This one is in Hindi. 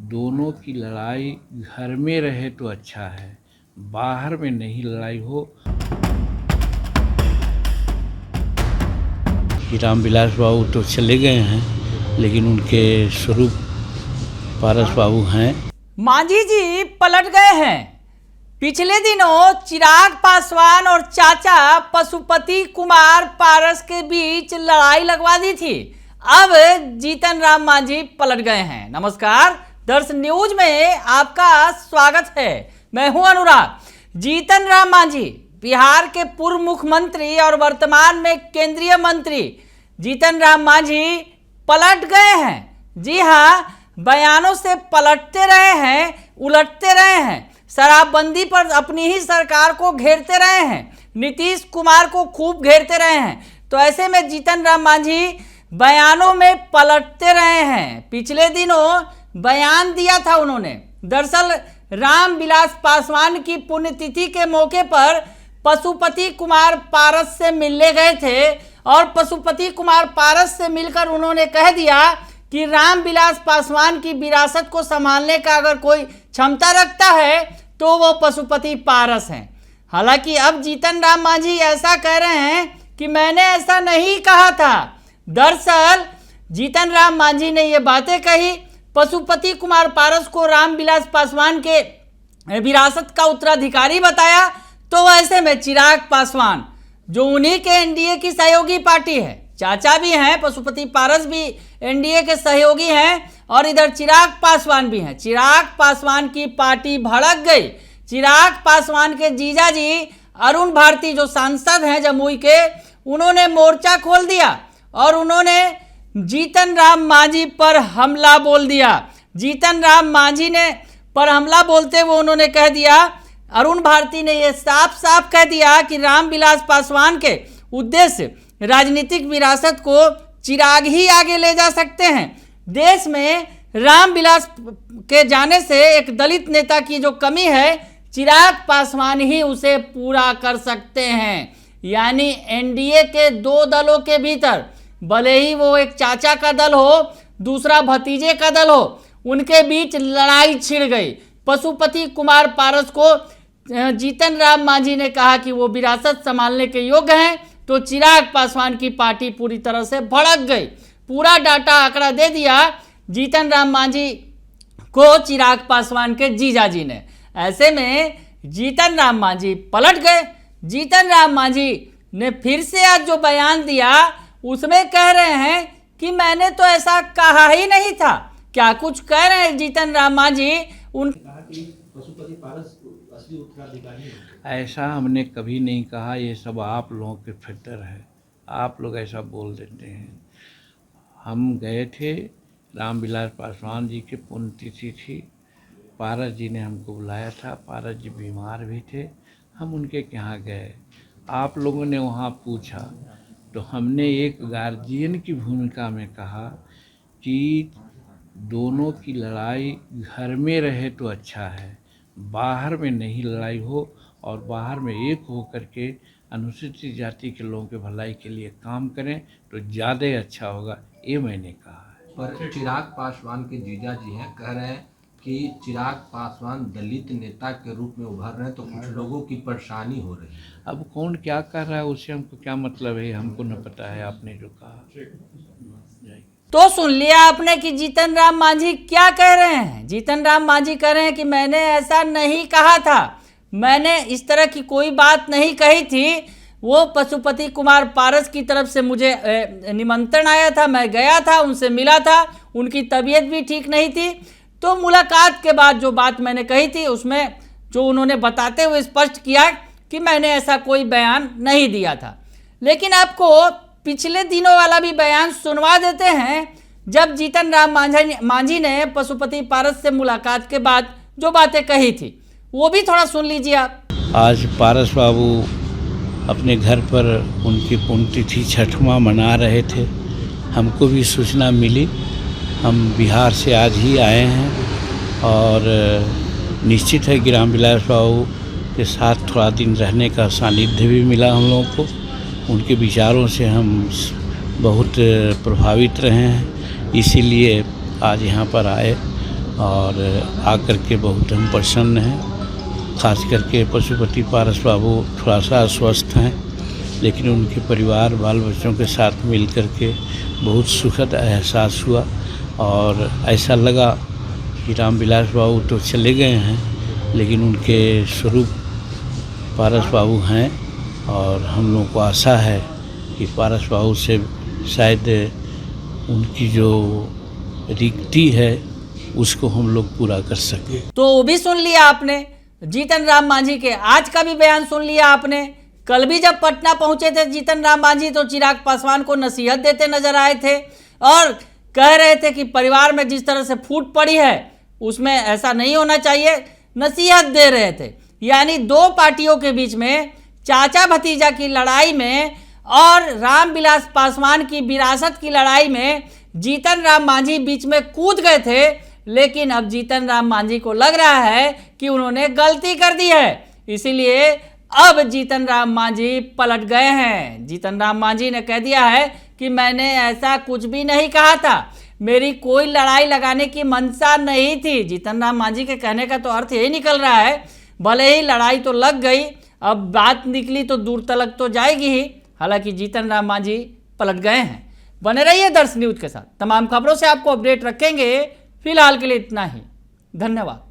दोनों की लड़ाई घर में रहे तो अच्छा है, बाहर में नहीं लड़ाई हो। रामविलास बाबू तो चले गए हैं, लेकिन उनके स्वरूप पारस बाबू हैं। मांझी जी पलट गए हैं। पिछले दिनों चिराग पासवान और चाचा पशुपति कुमार पारस के बीच लड़ाई लगवा दी थी। अब जीतन राम मांझी पलट गए हैं। नमस्कार, दर्श न्यूज में आपका स्वागत है। मैं हूं अनुराग। जीतन राम मांझी बिहार के पूर्व मुख्यमंत्री और वर्तमान में केंद्रीय मंत्री जीतन राम मांझी पलट गए हैं। जी हां, बयानों से पलटते रहे हैं, उलटते रहे हैं, शराबबंदी पर अपनी ही सरकार को घेरते रहे हैं, नीतीश कुमार को खूब घेरते रहे हैं। तो ऐसे में जीतन राम मांझी बयानों में पलटते रहे हैं। पिछले दिनों बयान दिया था उन्होंने। दरअसल रामविलास पासवान की पुण्यतिथि के मौके पर पशुपति कुमार पारस से मिलने गए थे और पशुपति कुमार पारस से मिलकर उन्होंने कह दिया कि रामविलास पासवान की विरासत को संभालने का अगर कोई क्षमता रखता है तो वो पशुपति पारस हैं। हालांकि अब जीतन राम मांझी ऐसा कह रहे हैं कि मैंने ऐसा नहीं कहा था। दरअसल जीतन राम मांझी ने ये बातें कही, पशुपति कुमार पारस को रामविलास पासवान के विरासत का उत्तराधिकारी बताया। तो ऐसे में चिराग पासवान, जो उन्हीं के एनडीए की सहयोगी पार्टी है, चाचा भी हैं, पशुपति पारस भी एनडीए के सहयोगी हैं और इधर चिराग पासवान भी हैं। चिराग पासवान की पार्टी भड़क गई। चिराग पासवान के जीजाजी अरुण भारती, जो सांसद हैं जमुई के, उन्होंने मोर्चा खोल दिया और उन्होंने जीतन राम मांझी पर हमला बोल दिया। जीतन राम मांझी ने पर हमला बोलते हुए उन्होंने कह दिया, अरुण भारती ने यह साफ साफ कह दिया कि रामविलास पासवान के उद्देश्य राजनीतिक विरासत को चिराग ही आगे ले जा सकते हैं। देश में रामविलास के जाने से एक दलित नेता की जो कमी है, चिराग पासवान ही उसे पूरा कर सकते हैं। यानी एनडीए के दो दलों के भीतर, भले ही वो एक चाचा का दल हो, दूसरा भतीजे का दल हो, उनके बीच लड़ाई छिड़ गई। पशुपति कुमार पारस को जीतन राम मांझी ने कहा कि वो विरासत संभालने के योग्य हैं, तो चिराग पासवान की पार्टी पूरी तरह से भड़क गई। पूरा डाटा आंकड़ा दे दिया जीतन राम मांझी को चिराग पासवान के जीजाजी ने। ऐसे में जीतन राम मांझी पलट गए। जीतन राम मांझी ने फिर से आज जो बयान दिया उसमें कह रहे हैं कि मैंने तो ऐसा कहा ही नहीं था। क्या कुछ कह रहे हैं जीतन राम मांझी? पशुपति पारस असली उत्तराधिकारी है। ऐसा हमने कभी नहीं कहा। ये सब आप लोगों के फिल्टर है, आप लोग ऐसा बोल देते हैं। हम गए थे, रामविलास पासवान जी की पुण्यतिथि थी, पारस जी ने हमको बुलाया था। पारस जी बीमार भी थे, हम उनके यहाँ गए। आप लोगों ने वहाँ पूछा तो हमने एक गार्जियन की भूमिका में कहा कि दोनों की लड़ाई घर में रहे तो अच्छा है, बाहर में नहीं लड़ाई हो और बाहर में एक हो करके अनुसूचित जाति के लोगों के भलाई के लिए काम करें तो ज़्यादा अच्छा होगा, ये मैंने कहा है। पर चिराग पासवान के जीजा जी हैं, कह रहे हैं कि चिराग पासवान दलित नेता के रूप में उभर रहे हैं तो कुछ लोगों की परेशानी हो रही है। अब कौन क्या कर रहा है उससे हमको क्या मतलब है, हमको न पता है। आपने जो कहा तो सुन लिया आपने कि जीतन राम मांझी क्या कह रहे हैं। जीतन राम मांझी कह रहे हैं कि मैंने ऐसा नहीं कहा था, मैंने इस तरह की कोई बात नहीं कही थी। वो पशुपति कुमार पारस की तरफ से मुझे निमंत्रण आया था, मैं गया था, उनसे मिला था, उनकी तबीयत भी ठीक नहीं थी। तो मुलाकात के बाद जो बात मैंने कही थी उसमें जो उन्होंने बताते हुए स्पष्ट किया कि मैंने ऐसा कोई बयान नहीं दिया था। लेकिन आपको पिछले दिनों वाला भी बयान सुनवा देते हैं, जब जीतन राम मांझी ने पशुपति पारस से मुलाकात के बाद जो बातें कही थी वो भी थोड़ा सुन लीजिए आप। आज पारस बाबू अपने घर पर उनकी पुण्यतिथि छठवां मना रहे थे। हमको भी सूचना मिली, हम बिहार से आज ही आए हैं और निश्चित है कि रामविलास बाबू के साथ थोड़ा दिन रहने का सानिध्य भी मिला हम लोगों को। उनके विचारों से हम बहुत प्रभावित रहे हैं, इसीलिए आज यहाँ पर आए और आकर के बहुत हम प्रसन्न हैं। खास करके पशुपति पारस बाबू थोड़ा सा अस्वस्थ हैं, लेकिन उनके परिवार बाल बच्चों के साथ मिल कर के बहुत सुखद एहसास हुआ और ऐसा लगा कि रामविलास बाबू तो चले गए हैं, लेकिन उनके स्वरूप पारस बाबू हैं और हम लोगों को आशा है कि पारस बाबू से शायद उनकी जो रिक्ति है उसको हम लोग पूरा कर सके। तो वो भी सुन लिया आपने, जीतन राम मांझी के आज का भी बयान सुन लिया आपने। कल भी जब पटना पहुंचे थे जीतन राम मांझी तो चिराग पासवान को नसीहत देते नजर आए थे और कह रहे थे कि परिवार में जिस तरह से फूट पड़ी है उसमें ऐसा नहीं होना चाहिए, नसीहत दे रहे थे। यानी दो पार्टियों के बीच में, चाचा भतीजा की लड़ाई में और रामविलास पासवान की विरासत की लड़ाई में जीतन राम मांझी बीच में कूद गए थे। लेकिन अब जीतन राम मांझी को लग रहा है कि उन्होंने गलती कर दी है, इसीलिए अब जीतन राम मांझी पलट गए हैं। जीतन राम मांझी ने कह दिया है कि मैंने ऐसा कुछ भी नहीं कहा था, मेरी कोई लड़ाई लगाने की मंशा नहीं थी। जीतन राम मांझी के कहने का तो अर्थ यही निकल रहा है, भले ही लड़ाई तो लग गई, अब बात निकली तो दूर तलक तो जाएगी ही। हालांकि जीतन राम मांझी पलट गए हैं। बने रहिए दर्श न्यूज के साथ, तमाम खबरों से आपको अपडेट रखेंगे। फिलहाल के लिए इतना ही, धन्यवाद।